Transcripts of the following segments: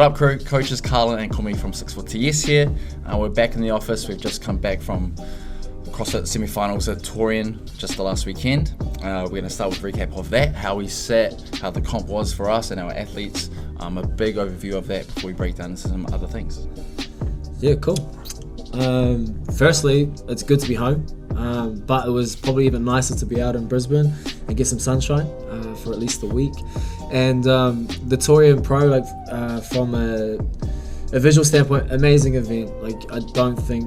What up, crew? Coaches Carlin and Komi from 640S here. We're back in the office. We've just come back from CrossFit semi-finals at Torian just the last weekend. We're going to start with a recap of that, how we sat, how the comp was for us and our athletes, a big overview of that before we break down into some other things. Yeah, cool. Firstly, it's good to be home, but it was probably even nicer to be out in Brisbane and get some sunshine for at least a week. And the Torian Pro, from a visual standpoint, amazing event. I don't think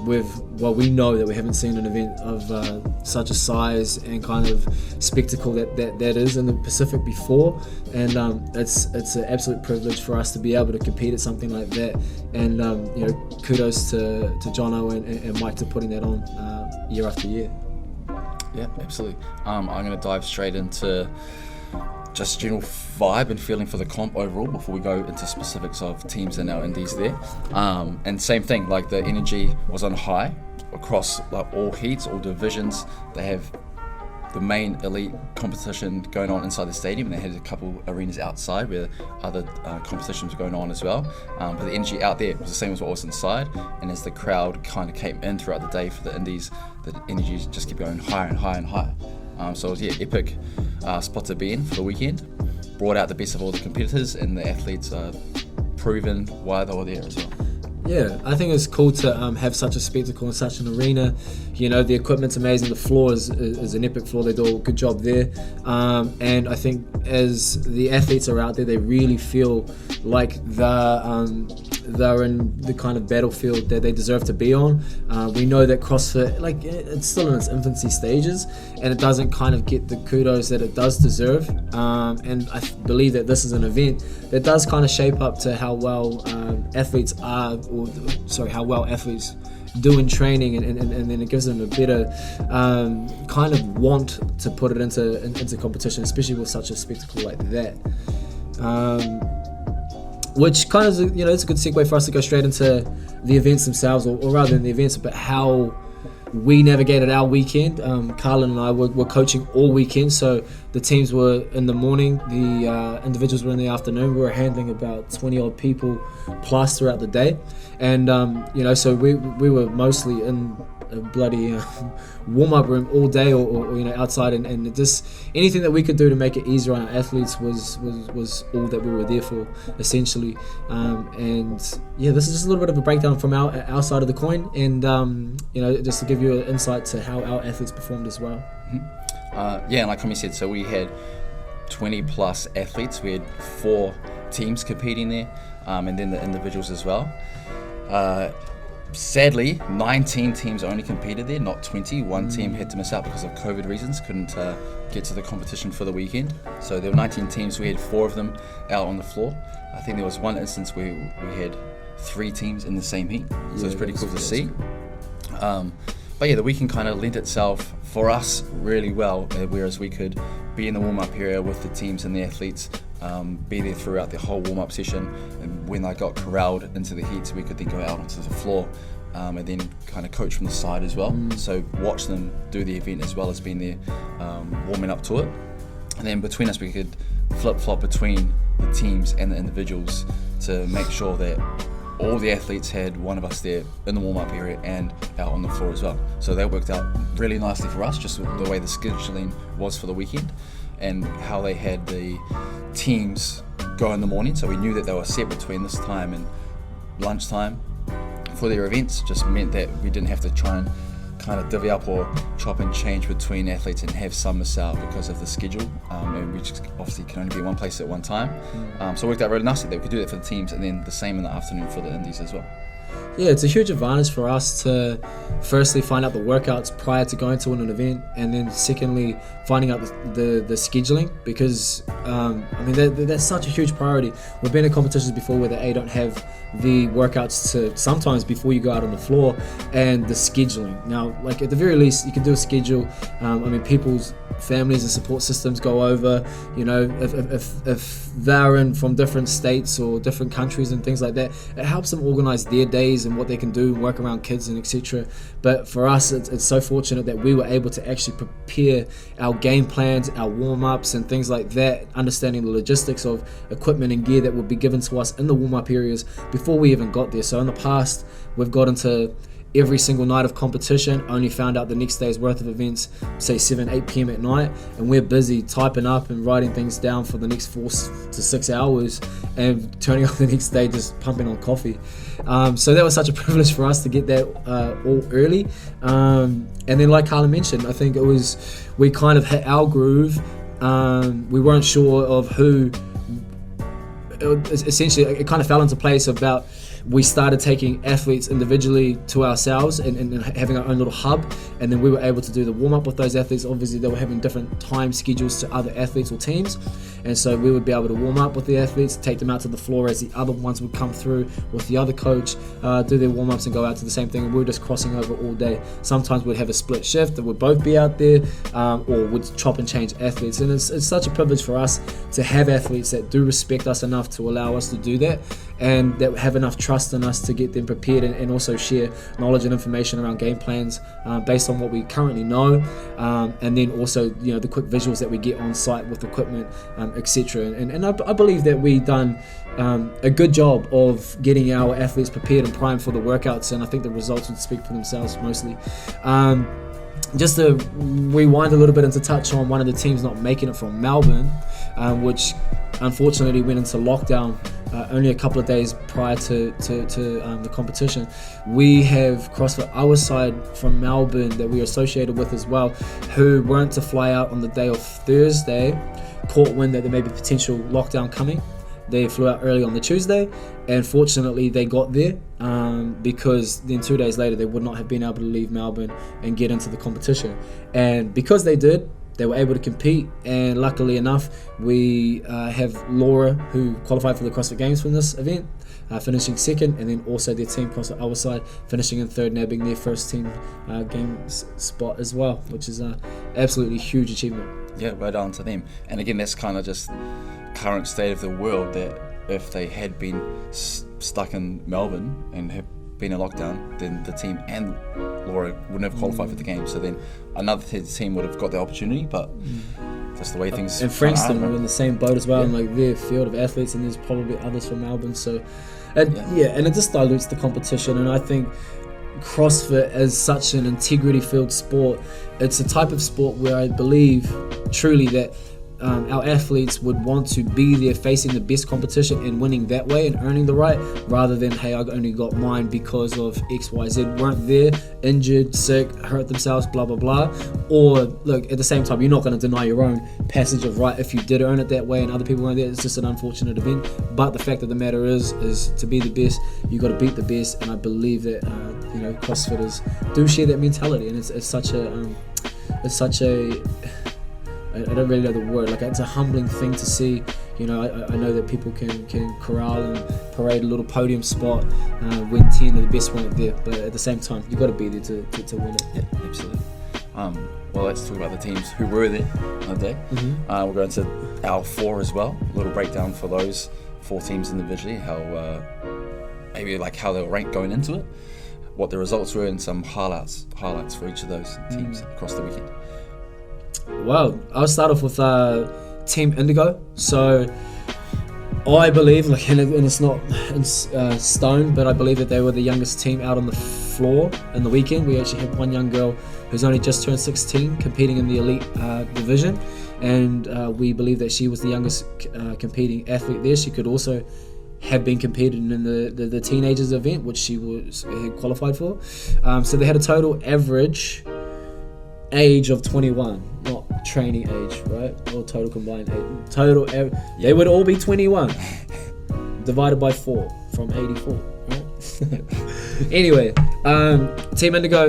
we know that we haven't seen an event of such a size and kind of spectacle that is in the Pacific before, and it's an absolute privilege for us to be able to compete at something like that. And kudos to Jono and Mike to putting that on year after year. Yeah, absolutely. I'm going to dive straight into just general vibe and feeling for the comp overall before we go into specifics of teams and our indies there. And same thing, the energy was on high across all heats, all divisions. They have the main elite competition going on inside the stadium, and they had a couple arenas outside where other competitions were going on as well. But the energy out there was the same as what was inside, and as the crowd kind of came in throughout the day for the indies, the energy just kept going higher and higher and higher. So it was epic spot to be in for the weekend. Brought out the best of all the competitors, and the athletes proven why they were there as well. Yeah, I think it's cool to have such a spectacle in such an arena. The equipment's amazing. The floor is an epic floor. They do a good job there. And I think as the athletes are out there, they really feel like they're in the kind of battlefield that they deserve to be on. We know that CrossFit, it's still in its infancy stages, and it doesn't kind of get the kudos that it does deserve. And I believe that this is an event that does kind of shape up to how well athletes do in training, and then it gives them a better kind of want to put it into competition, especially with such a spectacle like that. Which kind of, it's a good segue for us to go straight into the events themselves, or rather than the events, but how we navigated our weekend. Carlin and I were coaching all weekend, so the teams were in the morning, the individuals were in the afternoon. We were handling about 20 odd people plus throughout the day, and so we were mostly in a bloody warm-up room all day, or outside, and just anything that we could do to make it easier on our athletes was all that we were there for, essentially. And yeah, this is just a little bit of a breakdown from our side of the coin, and just to give you an insight to how our athletes performed as well. Yeah, like Komi said, so we had 20 plus athletes. We had 4 teams competing there, and then the individuals as well. Sadly, 19 teams only competed there, not 20. One team had to miss out because of COVID reasons, couldn't get to the competition for the weekend. So there were 19 teams. We had 4 of them out on the floor. I think there was one instance where we had 3 teams in the same heat, so it's pretty cool to see. But yeah, the weekend kind of lent itself for us really well, whereas we could be in the warm-up area with the teams and the athletes, be there throughout the whole warm-up session, and when I got corralled into the heats, we could then go out onto the floor and then kind of coach from the side as well. So watch them do the event as well as being there warming up to it. And then between us, we could flip-flop between the teams and the individuals to make sure that all the athletes had one of us there in the warm-up area and out on the floor as well. So that worked out really nicely for us, just the way the scheduling was for the weekend and how they had the teams go in the morning. So we knew that they were set between this time and lunchtime for their events. Just meant that we didn't have to try and kind of divvy up or chop and change between athletes and have some miss out because of the schedule, and we just obviously can only be in one place at one time. So it worked out really nicely that we could do that for the teams, and then the same in the afternoon for the indies as well. Yeah, it's a huge advantage for us to firstly find out the workouts prior to going to an event, and then secondly finding out the scheduling, because that's such a huge priority. We've been in competitions before where they don't have the workouts to sometimes before you go out on the floor, and the scheduling. Now, at the very least, you can do a schedule. People's families and support systems go over, if they're in from different states or different countries and things like that, it helps them organize their days and what they can do and work around kids and etc. But for us, it's so fortunate that we were able to actually prepare our game plans, our warm-ups and things like that, understanding the logistics of equipment and gear that would be given to us in the warm-up areas before we even got there. So in the past, we've got into every single night of competition, only found out the next day's worth of events, say 7-8 p.m. at night, and we're busy typing up and writing things down for the next 4 to 6 hours and turning up the next day just pumping on coffee. So that was such a privilege for us to get that all early. And then like Carlin mentioned, I think we kind of hit our groove. We weren't sure of who. Essentially, it kind of fell into place about we started taking athletes individually to ourselves and having our own little hub, and then we were able to do the warm-up with those athletes. Obviously, they were having different time schedules to other athletes or teams, and so we would be able to warm up with the athletes, take them out to the floor as the other ones would come through with the other coach, do their warm-ups and go out to the same thing, and we were just crossing over all day. Sometimes we'd have a split shift that would both be out there, or would chop and change athletes, and it's such a privilege for us to have athletes that do respect us enough to allow us to do that, and that have enough trust in us to get them prepared and also share knowledge and information around game plans based on what we currently know, and then also the quick visuals that we get on site with equipment, etc. And I believe that we done a good job of getting our athletes prepared and primed for the workouts, and I think the results would speak for themselves mostly. Just to rewind a little bit and to touch on one of the teams not making it from Melbourne, which unfortunately went into lockdown only a couple of days prior to the competition. We have CrossFit our side from Melbourne that we're associated with as well, who weren't to fly out on the day of Thursday, caught wind that there may be potential lockdown coming. They flew out early on the Tuesday, and fortunately they got there because then 2 days later they would not have been able to leave Melbourne and get into the competition. And because they did, they were able to compete, and luckily enough we have Laura, who qualified for the CrossFit Games from this event, finishing second, and then also their team CrossFit our side finishing in third, nabbing their first team games spot as well, which is an absolutely huge achievement. Yeah, right on to them. And again, that's kind of just current state of the world, that if they had been stuck in Melbourne and have been in lockdown, then the team and Laura wouldn't have qualified for the game. So then another team would have got the opportunity, but that's the way things. And Frankston were in the same boat as well, and like their field of athletes, and there's probably others from Melbourne. So, and it just dilutes the competition. And I think CrossFit as such an integrity-filled sport, it's a type of sport where I believe truly that our athletes would want to be there facing the best competition and winning that way and earning the right, rather than, hey, I only got mine because of XYZ, weren't there, injured, sick, hurt themselves, blah blah blah. Or look, at the same time, you're not going to deny your own passage of right if you did earn it that way and other people weren't there. It's just an unfortunate event, but the fact of the matter is to be the best, you got to beat the best. And I believe that CrossFitters do share that mentality, and it's such a I don't really know the word. Like, it's a humbling thing to see. I know that people can corral and parade a little podium spot when 10 of the best weren't there, but at the same time, you've got to be there to win it. Yeah, absolutely. Well, let's talk about the teams who were there on the day. We'll go into our 4 as well. A little breakdown for those 4 teams individually, how how they were ranked going into it, what the results were, and some highlights for each of those teams across the weekend. Well, I'll start off with Team Indigo. So I believe, and it's not in stone, but I believe that they were the youngest team out on the floor in the weekend. We actually had one young girl who's only just turned 16 competing in the elite division, and we believe that she was the youngest competing athlete there. She could also have been competing in the teenagers event, which she had qualified for. So they had a total average age of 21, not training age, right? Or total combined age. They would all be 21 divided by 4 from 84, right? Anyway, Team Indigo,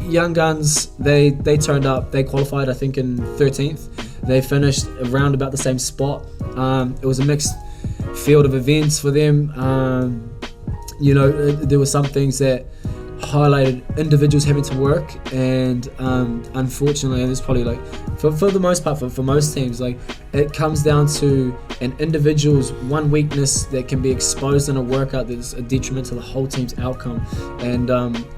young guns, they turned up. They qualified, I think, in 13th. They finished around about the same spot. It was a mixed field of events for them. There were some things that highlighted individuals having to work, and unfortunately, and it's probably like for the most part for most teams, like it comes down to an individual's one weakness that can be exposed in a workout that's a detriment to the whole team's outcome, and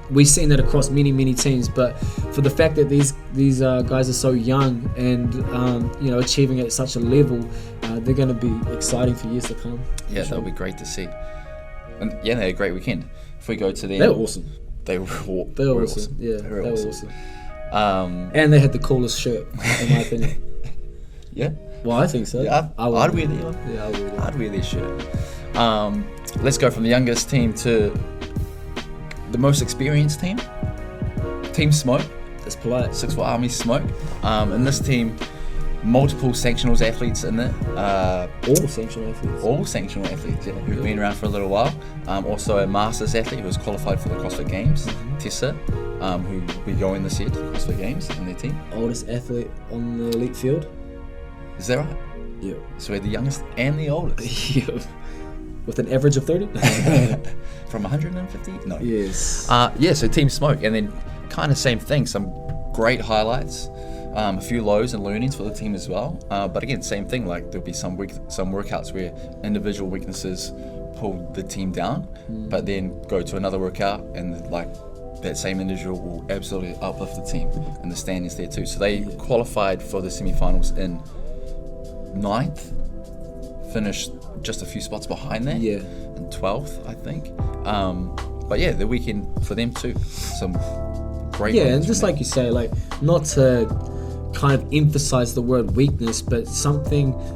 we've seen that across many teams. But for the fact that these guys are so young and achieving at such a level, they're going to be exciting for years to come. Yeah, that'll be great to see. And yeah, they had a great weekend. If we go to the They were awesome. They were awesome. Yeah, they were awesome. And they had the coolest shirt, in my opinion. Yeah. Well, I think so. Yeah, I'd wear that. Yeah, I'd wear this shirt. Let's go from the youngest team to the most experienced team. Team Smoke. That's polite. 6'4" Army Smoke. In this team, multiple sanctionals athletes in there. All sanctional athletes. All sanctional athletes, yeah, who've been around for a little while. Also a Masters athlete who was qualified for the CrossFit Games, Tessa, who will be going this year to the CrossFit Games in their team. Oldest athlete on the elite field. Is that right? Yeah. So we're the youngest and the oldest. Yeah. With an average of 30? From 150? No. Yes. So Team Smoke, and then kind of same thing, some great highlights. A few lows and learnings for the team as well, but again, same thing. Like there'll be some workouts where individual weaknesses pull the team down, but then go to another workout and like that same individual will absolutely uplift the team, and the standings there too. So they qualified for the semi-finals in 9th, finished just a few spots behind that, in 12th, I think. But yeah, the weekend for them too. Some great. Yeah, and just like you say, like not to kind of emphasize the word weakness, but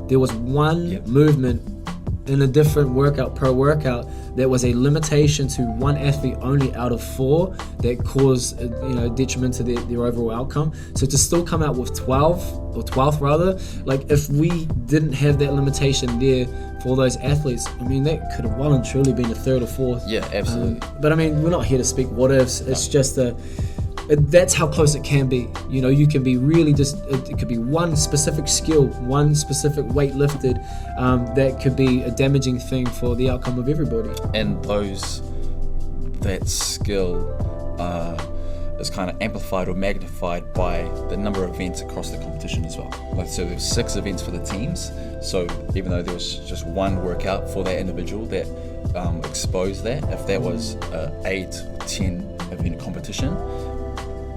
there was one movement in a different workout per workout that was a limitation to one athlete only out of 4 that caused detriment to their overall outcome. So to still come out with 12th rather, like if we didn't have that limitation there for those athletes, I mean that could have well and truly been a 3rd or 4th. Yeah, absolutely. But I mean, we're not here to speak what ifs. It's just that's how close it can be. You can be really it could be one specific skill, one specific weight lifted, that could be a damaging thing for the outcome of everybody. And that skill is kind of amplified or magnified by the number of events across the competition as well. Like, so there's 6 events for the teams. So even though there was just one workout for that individual that exposed that, if that was 8 or 10 event competition,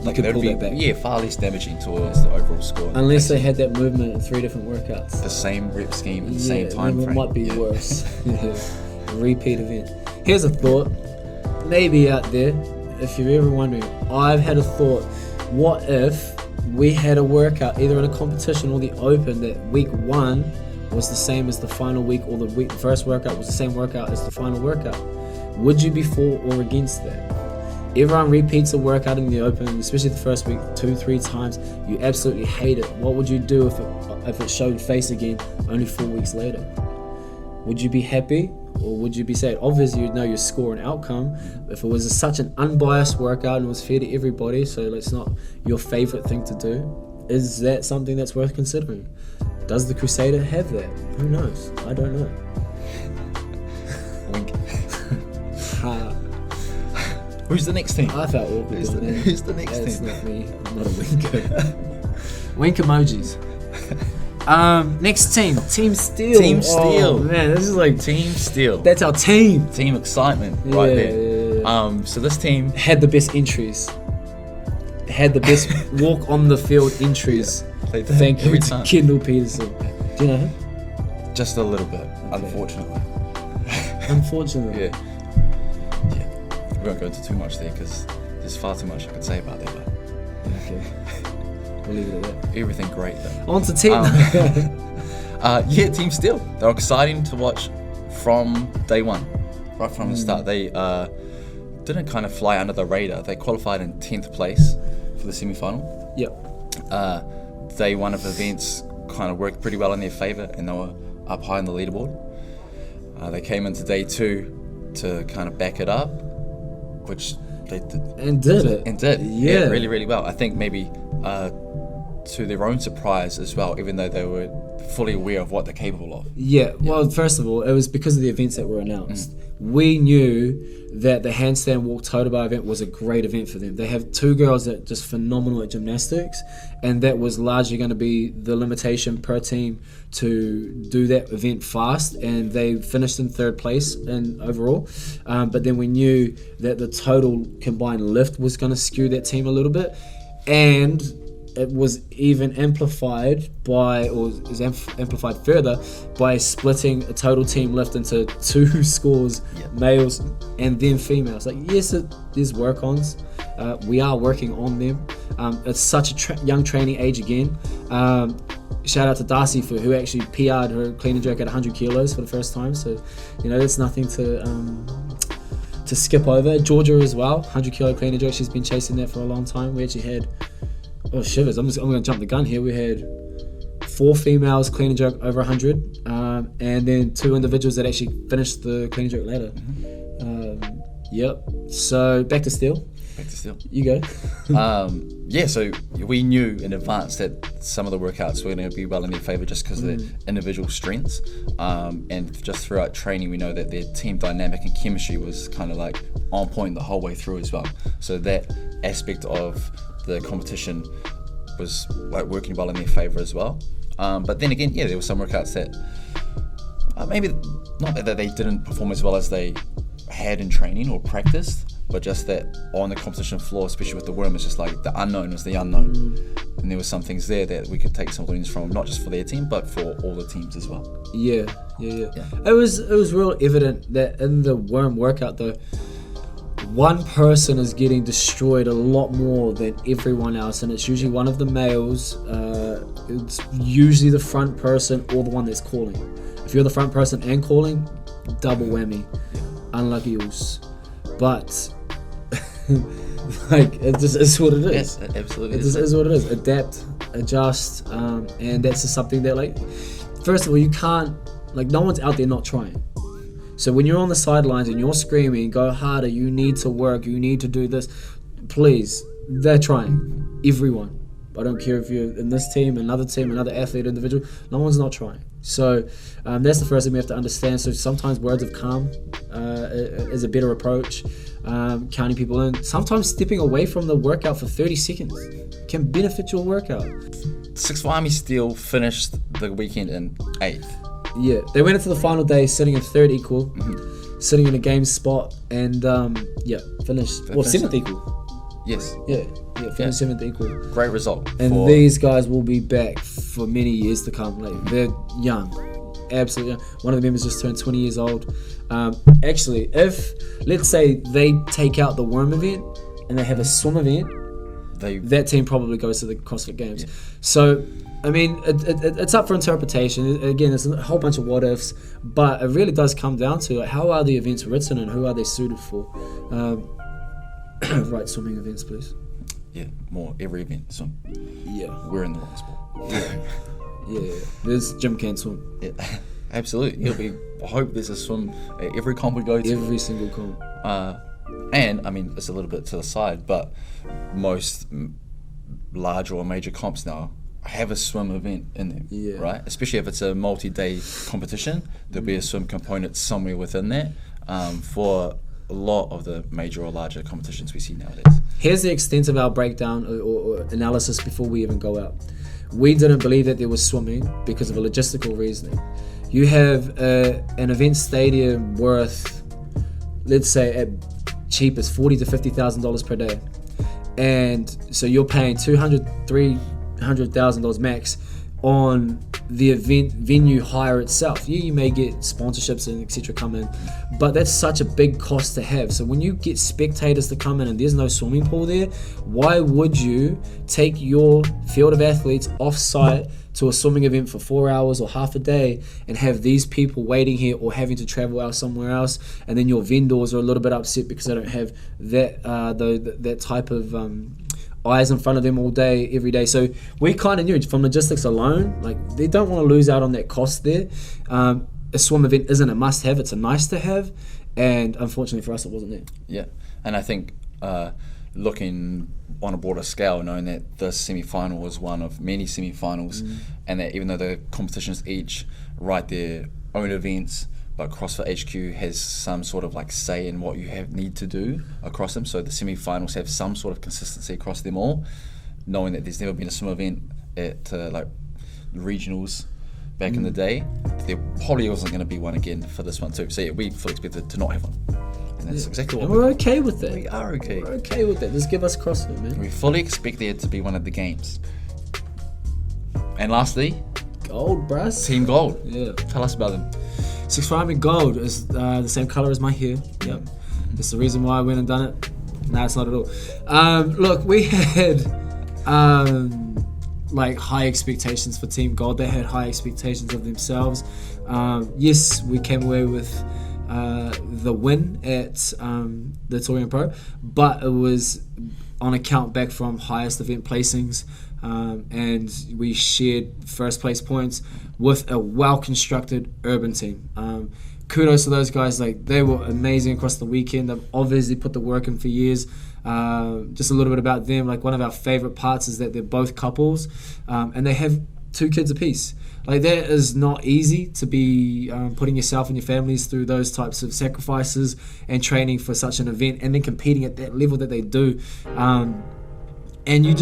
like could pull that back. Yeah, far less damaging towards the overall score. Unless they had that movement in 3 different workouts. The same rep scheme and the same time frame. It might be worse. Repeat event. Here's a thought, maybe out there, if you're ever wondering. I've had a thought, what if we had a workout either in a competition or the open that week 1 was the same as the final week, or the first workout was the same workout as the final workout? Would you be for or against that? Everyone repeats a workout in the open, especially the first week, 2-3 times. You absolutely hate it. What would you do if it showed face again only 4 weeks later? Would you be happy, or would you be sad? Obviously, you'd know your score and outcome. If it was such an unbiased workout and it was fair to everybody, so it's not your favorite thing to do, is that something that's worth considering? Does the Crusader have that? Who knows? I don't know. Wink. Who's the next team? I felt awkward. Who's the next team? It's not me. I'm not a winker. Wink emojis. Next team. Team Steel. Team Steel. Oh, man, this is like Team Steel. That's our team. Team excitement right there. Yeah. So this team had the best entries. Had the best walk on the field entries. Yeah, thank you to Kendall Peterson. Do you know him? Just a little bit, okay. Unfortunately. Unfortunately. Yeah. We won't go into too much there because there's far too much I could say about that. But okay. We'll leave it at that. Everything great though. On to team. Team Steel. They're exciting to watch from day one, right from the start. They didn't kind of fly under the radar. They qualified in 10th place for the semi-final. Yep. Day 1 of events kind of worked pretty well in their favour, and they were up high on the leaderboard. They came into day 2 to kind of back it up, which they did. And did it. And did. Yeah. Really, really well. I think maybe to their own surprise as well, even though they were fully aware of what they're capable of. Yeah, well, first of all, it was because of the events that were announced. we knew that the handstand walk total bar event was a great event for them. They have 2 girls that are just phenomenal at gymnastics, and that was largely going to be the limitation per team to do that event fast, and they finished in 3rd place in overall. But then we knew that the total combined lift was going to skew that team a little bit, and it was even amplified amplified further by splitting a total team lift into 2 scores, males and then females. Like, yes, there's work-ons. We are working on them. It's such a young training age again. Shout out to Darcy who actually PR'd her clean and jerk at 100 kilos for the first time. So, that's nothing to skip over. Georgia as well, 100 kilo clean and jerk. She's been chasing that for a long time. We actually had, oh shivers, I'm going to jump the gun here. We had 4 females clean and jerk over 100, and then 2 individuals that actually finished the clean and jerk ladder. Yep. So back to steel. You go. So we knew in advance that some of the workouts were going to be well in their favour just because of their individual strengths. And just throughout training, we know that their team dynamic and chemistry was kind of like on point the whole way through as well. So that aspect of the competition was like working well in their favour as well. But then again, there were some workouts that maybe not that they didn't perform as well as they had in training or practiced, but just that on the competition floor, especially with the worm, it's just like the unknown was the unknown. And there were some things there that we could take some learnings from, not just for their team, but for all the teams as well. Yeah. It was real evident that in the worm workout, though, one person is getting destroyed a lot more than everyone else, and it's usually one of the males. It's usually the front person or the one that's calling. If you're the front person and calling, double whammy. Unlucky use. But like, it just is what it is. Yes, it absolutely it just is what it is. Adapt, adjust, and that's just something that, like, first of all, you can't, like, no one's out there not trying. So when you're on the sidelines and you're screaming, go harder, you need to work, you need to do this, please, they're trying. Everyone. I don't care if you're in this team, another athlete, individual, no one's not trying. So that's the first thing we have to understand. So sometimes words of calm is a better approach, counting people in. Sometimes stepping away from the workout for 30 seconds can benefit your workout. 6th Army Steel finished the weekend in 8th. Yeah, they went into the final day sitting in 3rd equal, sitting in a game spot, and finished. Well, 7th equal. Yes. Yeah, finished 7th equal. Great result. And these guys will be back for many years to come. Like, they're young, absolutely young. One of the members just turned 20 years old. Actually, if, let's say, they take out the worm event and they have a swim event, that team probably goes to the CrossFit Games. Yeah. So, I mean, it's up for interpretation. Again, there's a whole bunch of what ifs, but it really does come down to, like, how are the events written and who are they suited for? Right, swimming events, please. Yeah, more every event. So we're in the wrong spot. Yeah. There's Jim can swim. Yeah, absolutely. I hope there's a swim at every comp we go to. Every single comp. And I mean, it's a little bit to the side, but most larger or major comps now have a swim event in them, right? Especially if it's a multi-day competition, there'll be a swim component somewhere within that for a lot of the major or larger competitions we see nowadays. Here's the extent of our breakdown or analysis before we even go out. We didn't believe that there was swimming because of a logistical reasoning. You have an event stadium worth, let's say at cheapest, $40,000 to $50,000 per day, and so you're paying $300,000 max on the event venue hire itself. You may get sponsorships and etc. come in, but that's such a big cost to have. So when you get spectators to come in and there's no swimming pool there, why would you take your field of athletes off-site to a swimming event for 4 hours or half a day and have these people waiting here or having to travel out somewhere else, and then your vendors are a little bit upset because they don't have that type of eyes in front of them all day, every day. So we kind of knew from logistics alone, like, they don't want to lose out on that cost there. A swim event isn't a must-have, it's a nice-to-have, and unfortunately for us, it wasn't there. Yeah, and I think looking on a broader scale, knowing that the semi-final was one of many semi-finals, and that even though the competitions each write their own events but CrossFit HQ has some sort of like say in what you need to do across them. So the semi-finals have some sort of consistency across them all, knowing that there's never been a swim event at like regionals back in the day. There probably wasn't going to be one again for this one too. So yeah, we fully expected to not have one. And that's exactly what we're okay with that. We are okay. We're okay with that. Just give us CrossFit, man. We fully expect there to be one of the games. And lastly, gold, bruh. Team Gold. Yeah. Tell us about them. 6 Army Gold is the same color as my hair. Yep. That's the reason why I went and done it. No, it's not at all. Look, we had like high expectations for Team Gold. They had high expectations of themselves. Yes, we came away with the win at the Torian Pro, but it was on account back from highest event placings, and we shared first place points with a well-constructed urban team. Kudos to those guys. Like, they were amazing across the weekend. They've obviously put the work in for years. Just a little bit about them. Like, one of our favorite parts is that they're both couples, and they have 2 kids apiece. Like, that is not easy to be putting yourself and your families through those types of sacrifices and training for such an event, and then competing at that level that they do. And you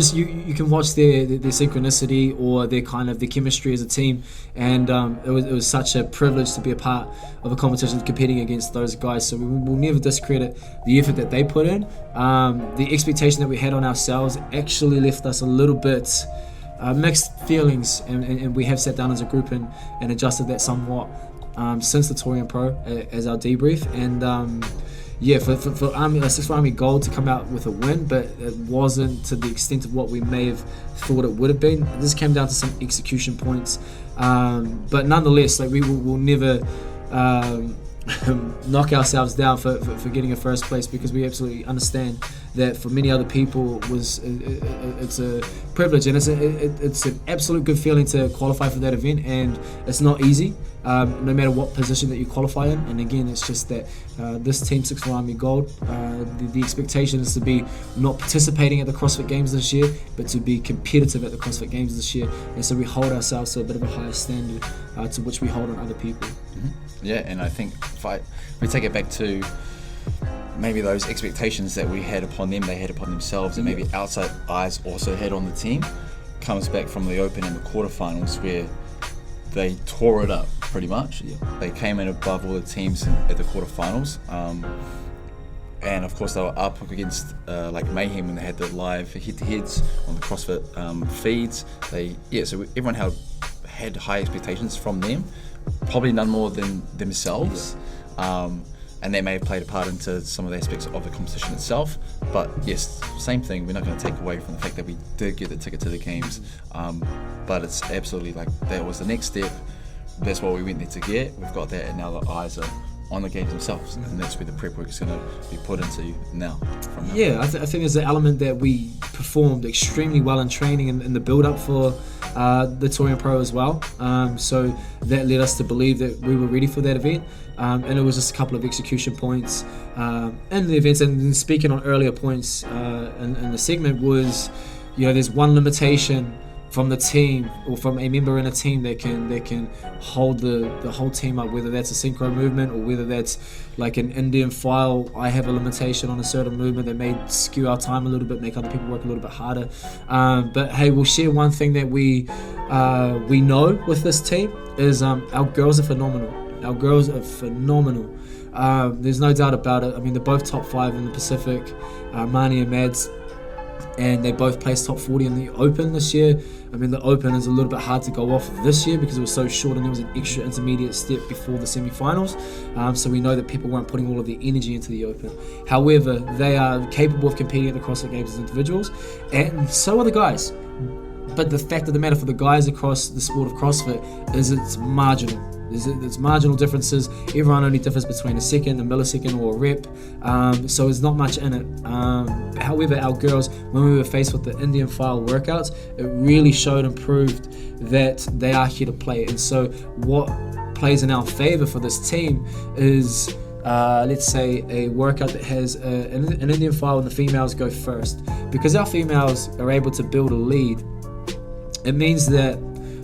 can watch their synchronicity or their chemistry as a team, and it was such a privilege to be a part of a competition competing against those guys. So we'll never discredit the effort that they put in. The expectation that we had on ourselves actually left us a little bit mixed feelings, and we have sat down as a group and adjusted that somewhat since the Torian Pro as our debrief. And yeah, for 6 Army Gold to come out with a win, but it wasn't to the extent of what we may have thought it would have been. This came down to some execution points, but nonetheless, like, we will never knock ourselves down for getting a first place, because we absolutely understand that for many other people it's a privilege, and it's an absolute good feeling to qualify for that event, and it's not easy, no matter what position that you qualify in. And again, it's just that this team 6 Army Gold, the expectation is to be not participating at the CrossFit Games this year, but to be competitive at the CrossFit Games this year, and so we hold ourselves to a bit of a higher standard to which we hold on other people. Yeah, and I think if we take it back to maybe those expectations that we had upon them, they had upon themselves, and maybe outside eyes also had on the team, comes back from the Open and the quarterfinals, where they tore it up pretty much. Yeah. They came in above all the teams at the quarterfinals, and of course they were up against like Mayhem when they had the live head-to-heads on the CrossFit feeds. So everyone had high expectations from them, probably none more than themselves. Yeah. And that may have played a part into some of the aspects of the competition itself. But yes, same thing, we're not going to take away from the fact that we did get the ticket to the games. But it's absolutely like, that was the next step. That's what we went there to get. We've got that, and now the eyes are on the games themselves, and that's where the prep work is going to be put into now. Yeah, I think there's an element that we performed extremely well in training in the build-up for the Torian Pro as well. So that led us to believe that we were ready for that event. And it was just a couple of execution points in the events. And speaking on earlier points in the segment was, there's one limitation from the team, or from a member in a team that can hold the whole team up, whether that's a synchro movement or whether that's like an Indian file. I have a limitation on a certain movement that may skew our time a little bit, make other people work a little bit harder. But hey, we'll share one thing that we know with this team is our girls are phenomenal. Our girls are phenomenal. There's no doubt about it. I mean, they're both top 5 in the Pacific, Marnie and Mads, and they both placed top 40 in the Open this year. I mean, the Open is a little bit hard to go off this year because it was so short, and there was an extra intermediate step before the semi-finals. So we know that people weren't putting all of their energy into the Open. However, they are capable of competing at the CrossFit Games as individuals, and so are the guys. But the fact of the matter for the guys across the sport of CrossFit is it's marginal. There's marginal differences. Everyone only differs between a second, a millisecond, or a rep. So there's not much in it. However, our girls, when we were faced with the Indian file workouts, it really showed and proved that they are here to play. And so what plays in our favor for this team is, let's say, a workout that has an Indian file and the females go first. Because our females are able to build a lead, it means that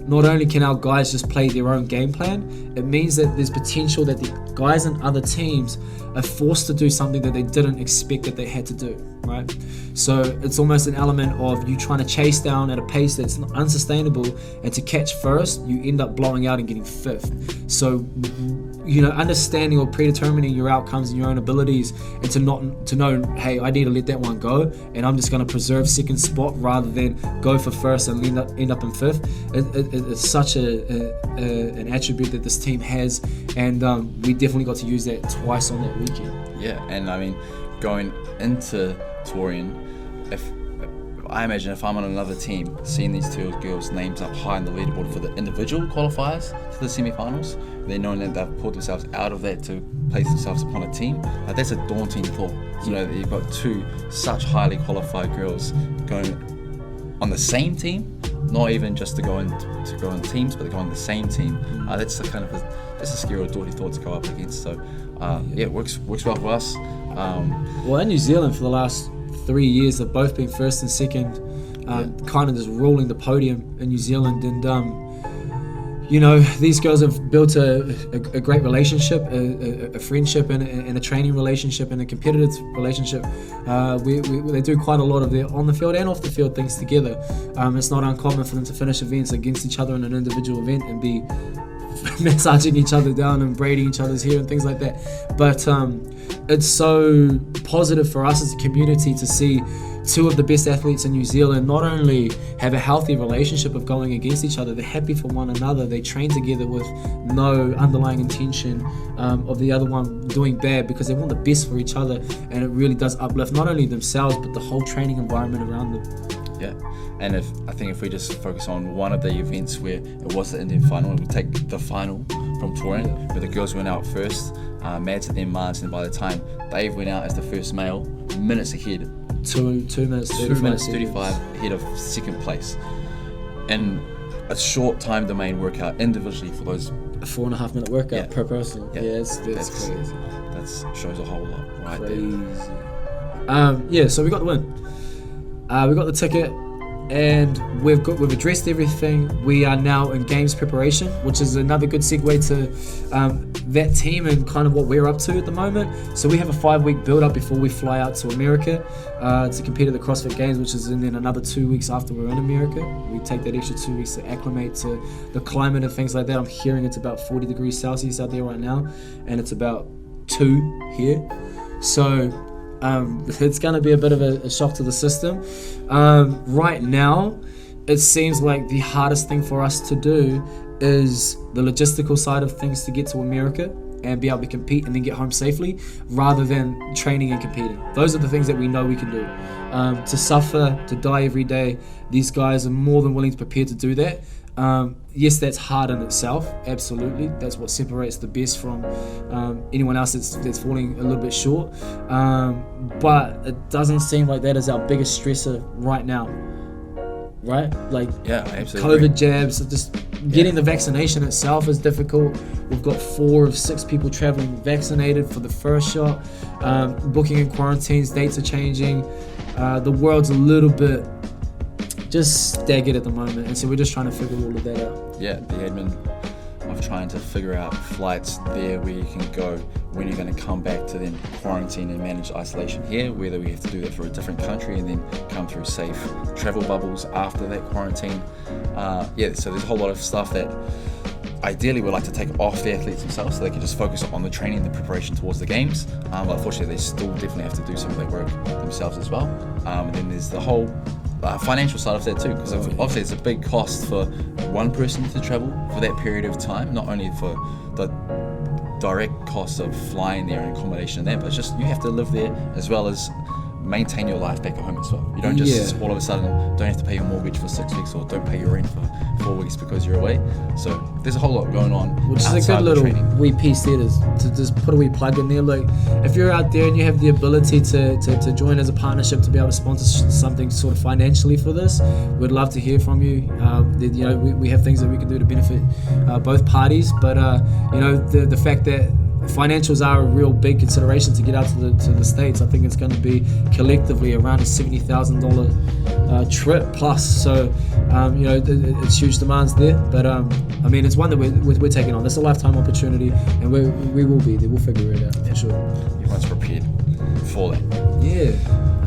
not only can our guys just play their own game plan, it means that there's potential that the guys in other teams are forced to do something that they didn't expect that they had to do, right? So it's almost an element of you trying to chase down at a pace that's unsustainable, and to catch first, you end up blowing out and getting fifth. So, understanding or predetermining your outcomes and your own abilities, and to know, hey, I need to let that one go, and I'm just going to preserve second spot rather than go for first and end up in fifth. It's such an attribute that this team has, and we definitely got to use that twice on that weekend. Yeah, and I mean, going into Torian, I imagine if I'm on another team, seeing these two girls' names up high on the leaderboard for the individual qualifiers to the semi-finals, they know that they've pulled themselves out of that to place themselves upon a team. Like, that's a daunting thought. That you've got two such highly qualified girls going on the same team, not even just to go in teams, but to go on the same team. That's a scary or daunting thought to go up against. So it works well for us. Well, in New Zealand for the last 3 years, they've both been first and second, kind of just ruling the podium in New Zealand. And these girls have built a great relationship, a friendship, and a training relationship, and a competitive relationship. They do quite a lot of their on the field and off the field things together. It's not uncommon for them to finish events against each other in an individual event and be massaging each other down and braiding each other's hair and things like that. But it's so positive for us as a community to see two of the best athletes in New Zealand not only have a healthy relationship of going against each other, they're happy for one another, they train together with no underlying intention of the other one doing bad, because they want the best for each other, and it really does uplift not only themselves but the whole training environment around them. Yeah, and I think if we just focus on one of the events where it was the Indian final, we take the final from Torian, where the girls went out first, Mads and then Mars, and by the time Dave went out as the first male, minutes ahead. 2 minutes 35 ahead of second place. In a short time domain workout individually for those. A 4.5 minute workout per person. Yeah, that's crazy. That shows a whole lot right there. So we got the win. We got the ticket, and we've addressed everything. We are now in games preparation, which is another good segue to that team and kind of what we're up to at the moment. So we have a 5-week build up before we fly out to America to compete at the CrossFit Games, which is in another 2 weeks after we're in America. We take that extra 2 weeks to acclimate to the climate and things like that. I'm hearing it's about 40 degrees Celsius out there right now, and it's about 2 here. So it's going to be a bit of a shock to the system. Right now, it seems like the hardest thing for us to do is the logistical side of things to get to America and be able to compete and then get home safely, rather than training and competing. Those are the things that we know we can do. To suffer, to die every day, these guys are more than willing to prepare to do that. Yes, that's hard in itself, absolutely. That's what separates the best from anyone else that's falling a little bit short. But it doesn't seem like that is our biggest stressor right now. Right? Like, yeah, absolutely. COVID jabs, just getting the vaccination itself is difficult. We've got 4 of 6 people traveling vaccinated for the first shot. Booking in quarantines, dates are changing. The world's a little bit just staggered at the moment, and so we're just trying to figure all of that out. Yeah, the admin of trying to figure out flights there where you can go, when you're going to come back to then quarantine and manage isolation here, whether we have to do that for a different country and then come through safe travel bubbles after that quarantine. So there's a whole lot of stuff that ideally we'd like to take off the athletes themselves so they can just focus on the training and the preparation towards the games. But unfortunately, they still definitely have to do some of that work themselves as well. And then there's the whole financial side of that too, because obviously it's a big cost for one person to travel for that period of time, not only for the direct cost of flying there and accommodation and that, but it's just you have to live there as well as maintain your life back at home as well. You don't just all of a sudden don't have to pay your mortgage for 6 weeks or don't pay your rent for 4 weeks because you're away. So there's a whole lot going on. Which is a good little wee piece there to just put a wee plug in there. Like, if you're out there and you have the ability to join as a partnership to be able to sponsor something sort of financially for this, we'd love to hear from you. We have things that we can do to benefit both parties, but the fact that financials are a real big consideration to get out to the States. I think it's going to be collectively around a $70,000 trip plus. So It's huge demands there, but it's one that we're taking on. It's a lifetime opportunity, and we will be there. We'll figure it out for sure. Everyone's prepared for that. Yeah.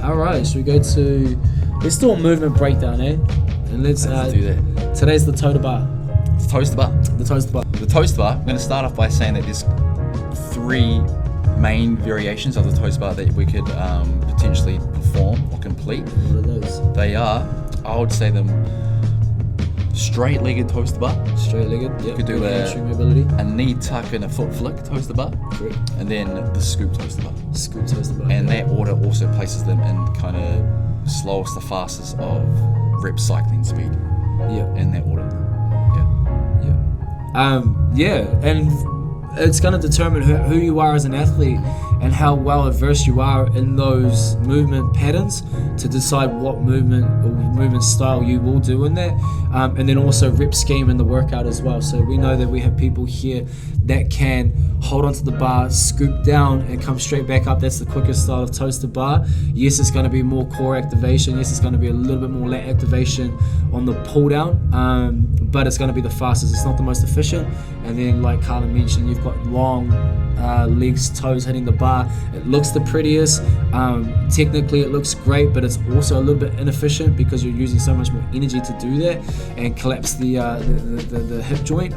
All right. Should we go to? Let's do a movement breakdown, eh? And let's do that. Today's the toaster bar. The toaster bar. The toaster bar. The toaster bar. I'm going to start off by saying that there's 3 main variations of the toaster bar that we could potentially perform or complete. What are those? They are, I would say them, straight-legged toaster bar. Straight-legged. Yeah. You could do a knee tuck and a foot flick toaster bar. Correct. And then the scoop toaster bar. Scoop toaster bar. And that order also places them in kind of slowest to fastest of rep cycling speed. Yeah. In that order. And it's going to determine who you are as an athlete and how well averse you are in those movement patterns to decide what movement style you will do in that, and then also rep scheme in the workout as well. So we know that we have people here that can hold onto the bar, scoop down and come straight back up. That's the quickest style of toaster bar. Yes, it's going to be more core activation. Yes, it's going to be a little bit more lat activation on the pull down, but it's going to be the fastest. It's not the most efficient. And then like Carlin mentioned, you've got long legs, toes hitting the bar. It looks the prettiest. Technically it looks great, but it's also a little bit inefficient because you're using so much more energy to do that and collapse the hip joint.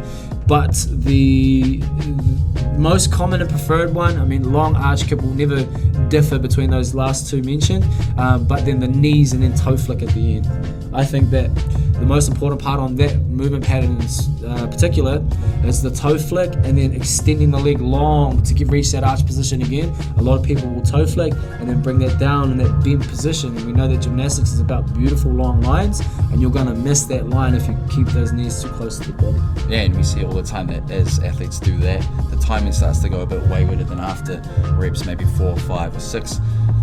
But the most common and preferred one, long arch kip will never differ between those last 2 mentioned, but then the knees and then toe flick at the end. I think that the most important part on that movement pattern in particular is the toe flick and then extending the leg long to reach that arch position again. A lot of people will toe flick and then bring that down in that bent position, and we know that gymnastics is about beautiful long lines, and you're going to miss that line if you keep those knees too close to the body. Yeah, and we see all the time that as athletes do that, the timing starts to go a bit wayward, and then after reps maybe 4, 5 or 6,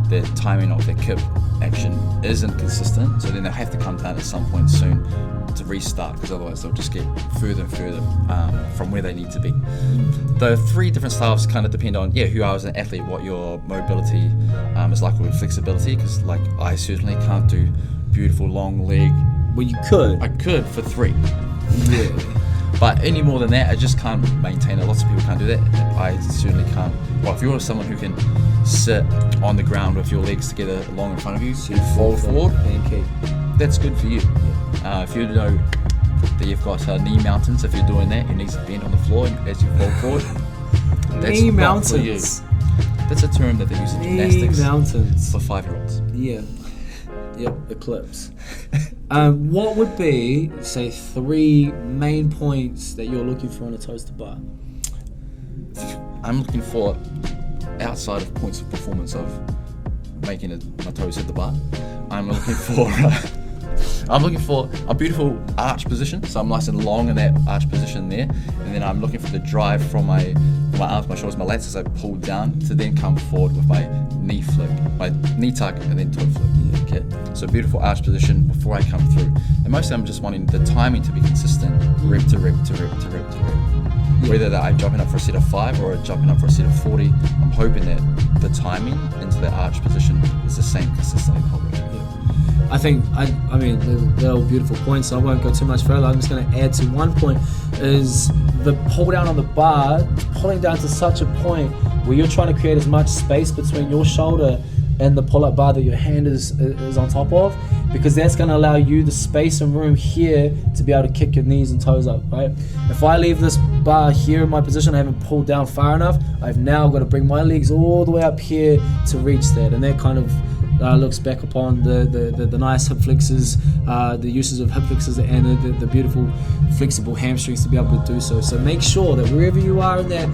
the timing of their kip action isn't consistent, so then they'll have to come down at some point soon to restart, because otherwise they'll just get further and further from where they need to be. The 3 different styles kind of depend on who you are as an athlete, what your mobility is like with flexibility, because like I certainly can't do beautiful long leg. Well, you could. I could for 3. Yeah. But any more than that, I just can't maintain it. Lots of people can't do that. I certainly can't. Well, if you're someone who can sit on the ground with your legs together long in front of you and fold forward, that's good for you. If you know that you've got knee mountains, if you're doing that, your knees are bent on the floor as you fold forward, that's knee mountains. For you. That's a term that they use in gymnastics. Knee mountains. For 5-year-olds. Yeah. Yep, eclipse. What would be, say, 3 main points that you're looking for in a toaster bar? I'm looking for, outside of points of performance of making my toes hit the bar, I'm looking for a beautiful arch position. So I'm nice and long in that arch position there, and then I'm looking for the drive from my arms, my shoulders, my lats as I pull down to then come forward with my knee flick, my knee tuck, and then toe flick. Okay, so beautiful arch position before I come through. And mostly I'm just wanting the timing to be consistent, rep to rep to rep to rep to rep. Yeah. Whether that I'm jumping up for a set of 5 or jumping up for a set of 40, I'm hoping that the timing into the arch position is the same consistently the whole way. I think, they're all beautiful points, so I won't go too much further. I'm just going to add to one point, is the pull down on the bar, pulling down to such a point where you're trying to create as much space between your shoulder and the pull-up bar that your hand is on top of, because that's going to allow you the space and room here to be able to kick your knees and toes up, right? If I leave this bar here in my position, I haven't pulled down far enough, I've now got to bring my legs all the way up here to reach that, and that kind of looks back upon the nice hip flexors, the uses of hip flexors, and the beautiful flexible hamstrings to be able to do so. So make sure that wherever you are in that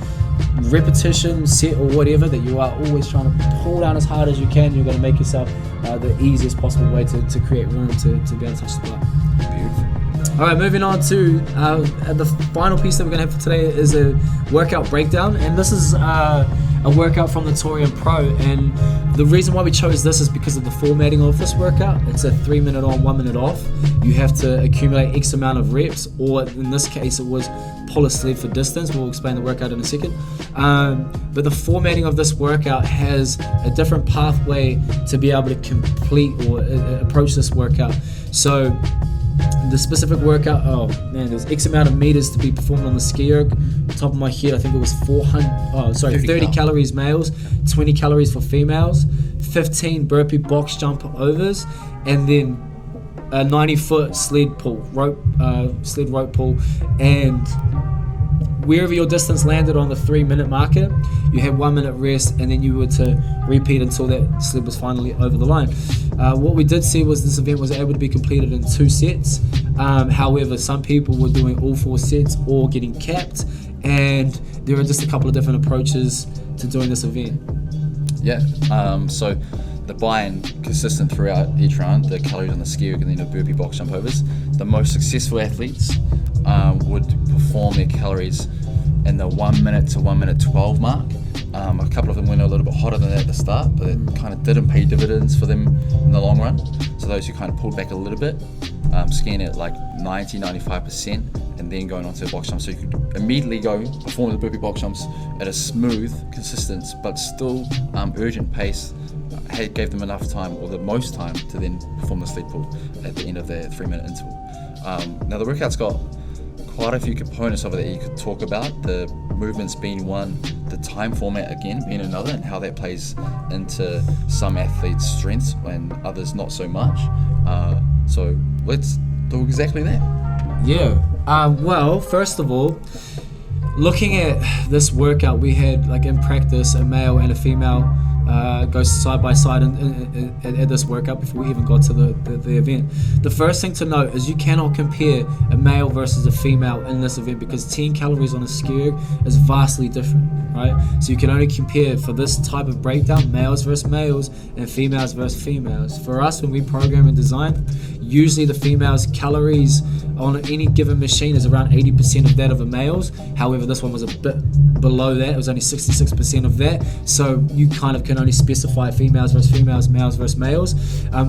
repetition, set or whatever, that you are always trying to pull down as hard as you can. You're going to make yourself the easiest possible way to create room to be able to touch the bar. Beautiful. All right, moving on to the final piece that we're going to have for today is a workout breakdown, and this is a workout from the Torian Pro, and the reason why we chose this is because of the formatting of this workout. It's a 3 minute on, 1 minute off. You have to accumulate X amount of reps, or in this case it was pull a sled for distance. We'll explain the workout in a second. But the formatting of this workout has a different pathway to be able to complete or approach this workout. So the specific workout, oh man, there's X amount of meters to be performed on the ski erg. Top of my head, I think it was 30 calories males, 20 calories for females, 15 burpee box jump overs, and then a 90-foot sled rope pull, and wherever your distance landed on the 3-minute marker, you had 1 minute rest, and then you were to repeat until that sled was finally over the line. What we did see was this event was able to be completed in 2 sets. However, some people were doing all 4 sets or getting capped, and there are just a couple of different approaches to doing this event. Yeah, so the buy-in consistent throughout each round, the calories on the ski erg and then the burpee box jump overs. The most successful athletes would perform their calories in the 1 minute to 1 minute 12 mark. A couple of them went a little bit hotter than that at the start, but it kind of didn't pay dividends for them in the long run. So those who kind of pulled back a little bit, skiing at like 90-95%, and then going on to the box jumps, so you could immediately go perform the burpee box jumps at a smooth, consistent, but still urgent pace. Gave them enough time, or the most time, to then perform the sled pull at the end of their 3-minute interval. Now the workout's got quite a few components of it that you could talk about, the movements being one, the time format again being another, and how that plays into some athletes' strengths and others not so much. So let's do exactly that. Yeah. Well, first of all, looking at this workout, we had, like, in practice, a male and a female go side by side at this workout before we even got to the event. The first thing to note is you cannot compare a male versus a female in this event, because 10 calories on a ski erg is vastly different, right? So you can only compare, for this type of breakdown, males versus males and females versus females. For us, when we program and design, usually the females' calories on any given machine is around 80% of that of a male's. However, this one was a bit below that. It was only 66% of that. So you kind of can only specify females versus females, males versus males,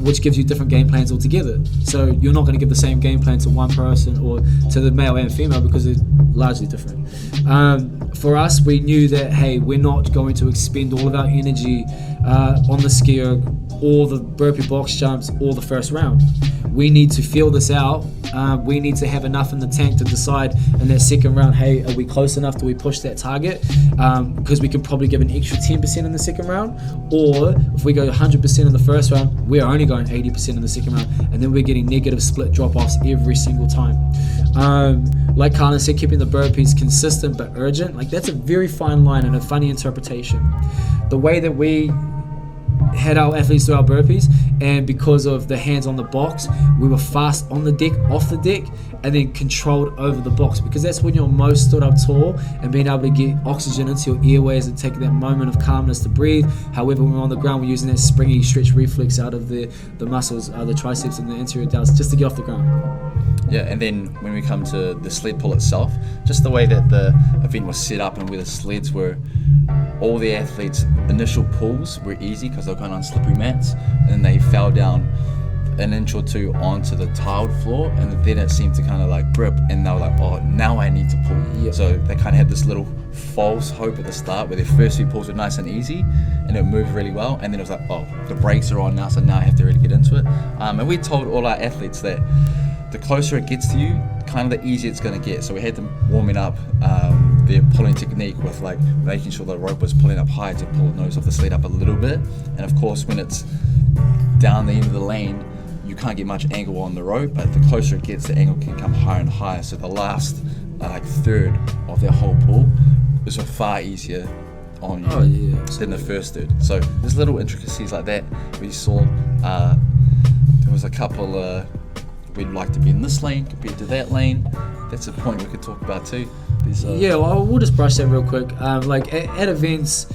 which gives you different game plans altogether. So you're not going to give the same game plan to one person or to the male and female, because they're largely different. For us, we knew that, hey, we're not going to expend all of our energy on the ski erg or the burpee box jumps or the first round. We need to feel this out. We need to have enough in the tank to decide in that second round, hey, are we close enough? Do we push that target? Because we could probably give an extra 10% in the second round. Or if we go 100% in the first round, we're only going 80% in the second round. And then we're getting negative split drop-offs every single time. Like Carlin said, keeping the burpees consistent but urgent, like, that's a very fine line and a funny interpretation. The way that we had our athletes do our burpees, and because of the hands on the box, we were fast on the deck, off the deck, and then controlled over the box, because that's when you're most stood up tall and being able to get oxygen into your airways and take that moment of calmness to breathe. However, when we're on the ground, we're using that springy stretch reflex out of the muscles, the triceps and the anterior delts, just to get off the ground. Yeah, and then when we come to the sled pull itself, just the way that the event was set up and where the sleds were, all the athletes' initial pulls were easy because they were going on slippery mats, and then they fell down an inch or two onto the tiled floor, and then it seemed to kind of like grip, and they were like, oh, now I need to pull. Yep. So they kind of had this little false hope at the start where their first few pulls were nice and easy and it moved really well, and then it was like, oh, the brakes are on now, so now I have to really get into it. And we told all our athletes that the closer it gets to you, kind of the easier it's going to get. So we had them warming up their pulling technique with, like, making sure the rope was pulling up high to pull the nose of the sled up a little bit. And of course, when it's down the end of the lane, you can't get much angle on the rope, but the closer it gets, the angle can come higher and higher. So the last third of their whole pull is far easier on you than the first third. So there's little intricacies like that we saw. There was a couple we'd like to be in this lane compared to that lane. That's a point we could talk about too. Well, we'll just brush that real quick. Like at events,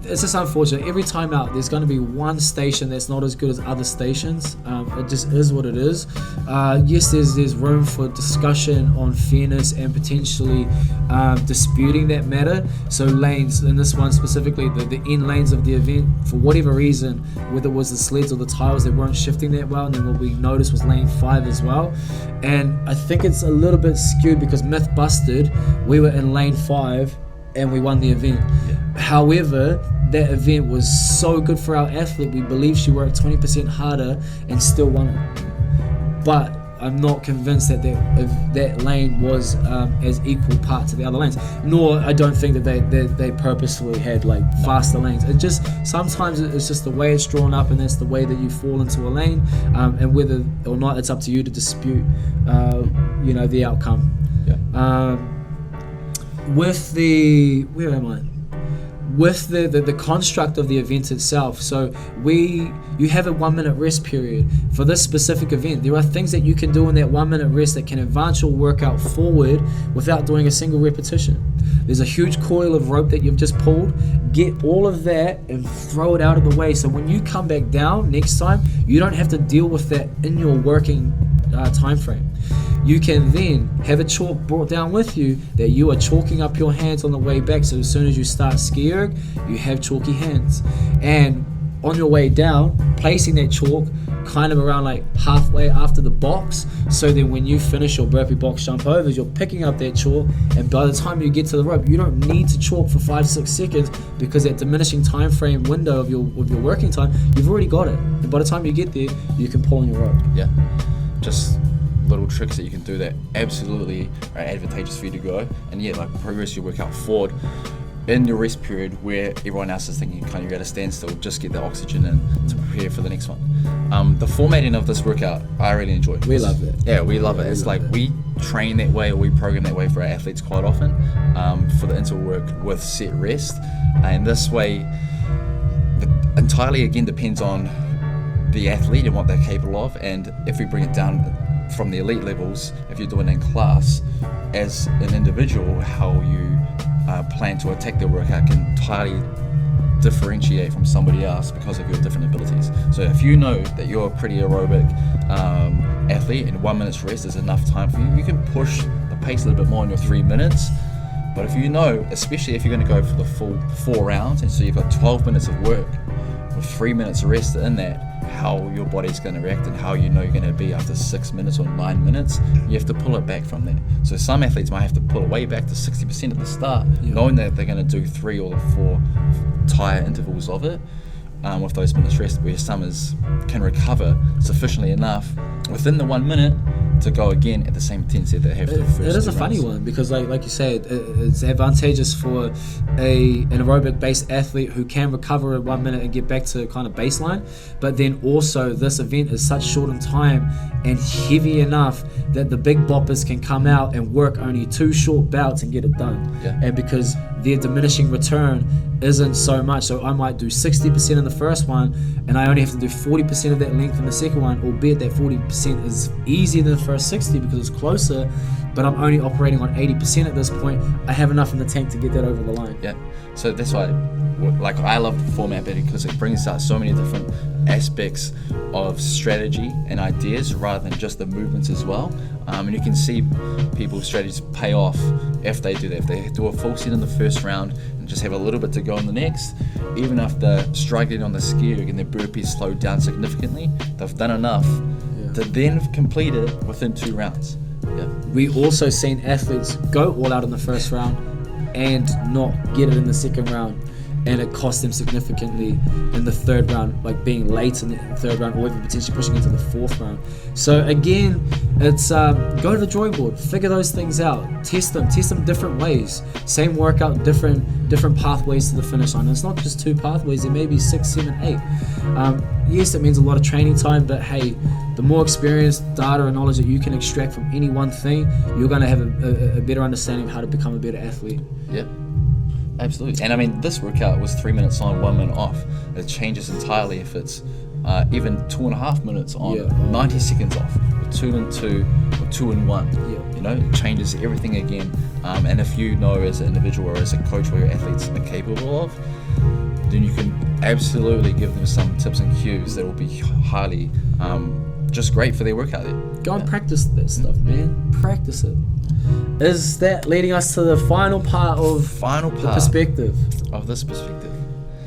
it's just unfortunate. Every time out, there's going to be one station that's not as good as other stations. It just is what it is. Yes, there's room for discussion on fairness and potentially disputing that matter. So lanes, in this one specifically, the end lanes of the event, for whatever reason, whether it was the sleds or the tiles, they weren't shifting that well. And then what we noticed was lane 5 as well. And I think it's a little bit skewed because myth busted, we were in lane 5 and we won the event. Yeah. However, that event was so good for our athlete, we believe she worked 20% harder and still won it. But I'm not convinced that that lane was as equal part to the other lanes. Nor I don't think that they purposefully had like faster lanes. It just sometimes it's just the way it's drawn up, and that's the way that you fall into a lane. And whether or not it's up to you to dispute, the outcome. Yeah. With the construct of the event itself, so you have a 1 minute rest period for this specific event. There are things that you can do in that 1 minute rest that can advance your workout forward without doing a single repetition. There's a huge coil of rope that you've just pulled. Get all of that and throw it out of the way, so when you come back down next time, you don't have to deal with that in your working time frame. You can then have a chalk brought down with you that you are chalking up your hands on the way back, so as soon as you start ski erg, you have chalky hands. And on your way down, placing that chalk kind of around like halfway after the box, so then when you finish your burpee box jump overs, you're picking up that chalk, and by the time you get to the rope, you don't need to chalk for 5-6 seconds, because that diminishing time frame window of your working time, you've already got it, and by the time you get there, you can pull on your rope. Yeah, just little tricks that you can do that absolutely are advantageous for you to go and like progress your workout forward in your rest period, where everyone else is thinking kind of you're at a standstill. Just get the oxygen in to prepare for the next one. The formatting of this workout I really enjoy. We love it. Yeah, we love it. It's like we train that way, or we program that way for our athletes quite often, for the interval work with set rest, and this way it entirely again depends on the athlete and what they're capable of. And if we bring it down from the elite levels, if you're doing it in class, as an individual, how you plan to attack their workout can entirely differentiate from somebody else because of your different abilities. So if you know that you're a pretty aerobic athlete and 1 minute's rest is enough time for you, you can push the pace a little bit more in your 3 minutes. But if you know, especially if you're going to go for the full 4 rounds, and so you've got 12 minutes of work with 3 minutes of rest in that, how your body's going to react and how you know you're going to be after 6 minutes or 9 minutes, you have to pull it back from there. So some athletes might have to pull way back to 60% at the start, knowing that they're going to do 3 or 4 tire intervals of it with those minutes rest, where some can recover sufficiently enough within the 1 minute to go again at the same intensity that they have to first. It is a funny one, because like you said, it's advantageous for an aerobic based athlete who can recover in 1 minute and get back to kind of baseline, but then also this event is such short in time and heavy enough that the big boppers can come out and work only 2 short bouts and get it done. And because their diminishing return isn't so much, so I might do 60% in the first one and I only have to do 40% of that length in the second one, albeit that 40% is easier than the first 60 because it's closer, but I'm only operating on 80% at this point. I have enough in the tank to get that over the line. Yeah, so that's why I love the format better, because it brings out so many different aspects of strategy and ideas rather than just the movements as well. And you can see people's strategies pay off if they do that. If they do a full set in the first round and just have a little bit to go in the next, even after struggling on the ski erg and their burpees slowed down significantly, they've done enough to then complete it within 2 rounds. Yeah. We also seen athletes go all out in the first round and not get it in the second round, and it cost them significantly in the third round, like being late in the third round or even potentially pushing into the fourth round. So again, it's go to the drawing board, figure those things out, test them different ways. Same workout, different pathways to the finish line. And it's not just 2 pathways, there may be 6, 7, 8. Yes, it means a lot of training time, but hey, the more experience, data and knowledge that you can extract from any one thing, you're going to have a better understanding of how to become a better athlete. Yeah. Absolutely. And I mean, this workout was 3 minutes on, 1 minute off. It changes entirely if it's even 2.5 minutes on, 90 seconds off, or 2 and 2, or 2 and 1. Yeah. You know, it changes everything again. And if you know as an individual or as a coach what your athletes are capable of, then you can absolutely give them some tips and cues that will be highly just great for their workout there. Go and practice that stuff, man. Practice it. Is that leading us to the final part of the perspective? Of this perspective.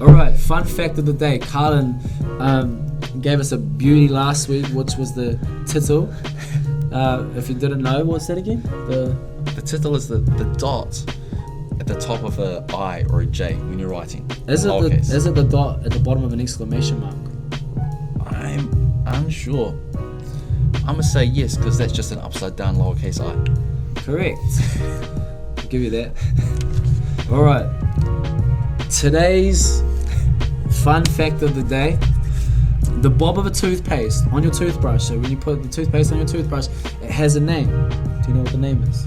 Alright, fun fact of the day. Carlin gave us a beauty last week, which was the tittle. If you didn't know, what's that again? The tittle is the dot at the top of an I or a J when you're writing. Is it the dot at the bottom of an exclamation mark? I'm unsure. I'm gonna say yes because that's just an upside down lowercase I. Correct. I'll give you that. All right. Today's fun fact of the day: the bob of a toothpaste on your toothbrush. So when you put the toothpaste on your toothbrush, it has a name. Do you know what the name is?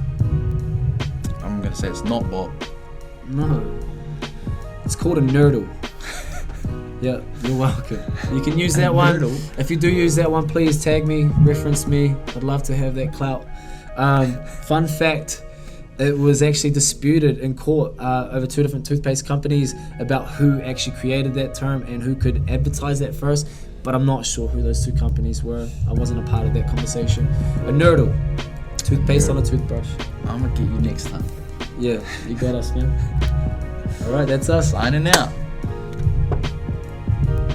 I'm gonna say it's not Bob. No. It's called a nurdle. Yeah, you're welcome. You can use that one. Nurdle? If you do use that one, please tag me, reference me. I'd love to have that clout. Fun fact, it was actually disputed in court over two different toothpaste companies about who actually created that term and who could advertise that first, but I'm not sure who those two companies were. I wasn't a part of that conversation. A nurdle, toothpaste on a toothbrush. I'm gonna get you next time. Yeah, you got us, man. All right, that's us. Signing out.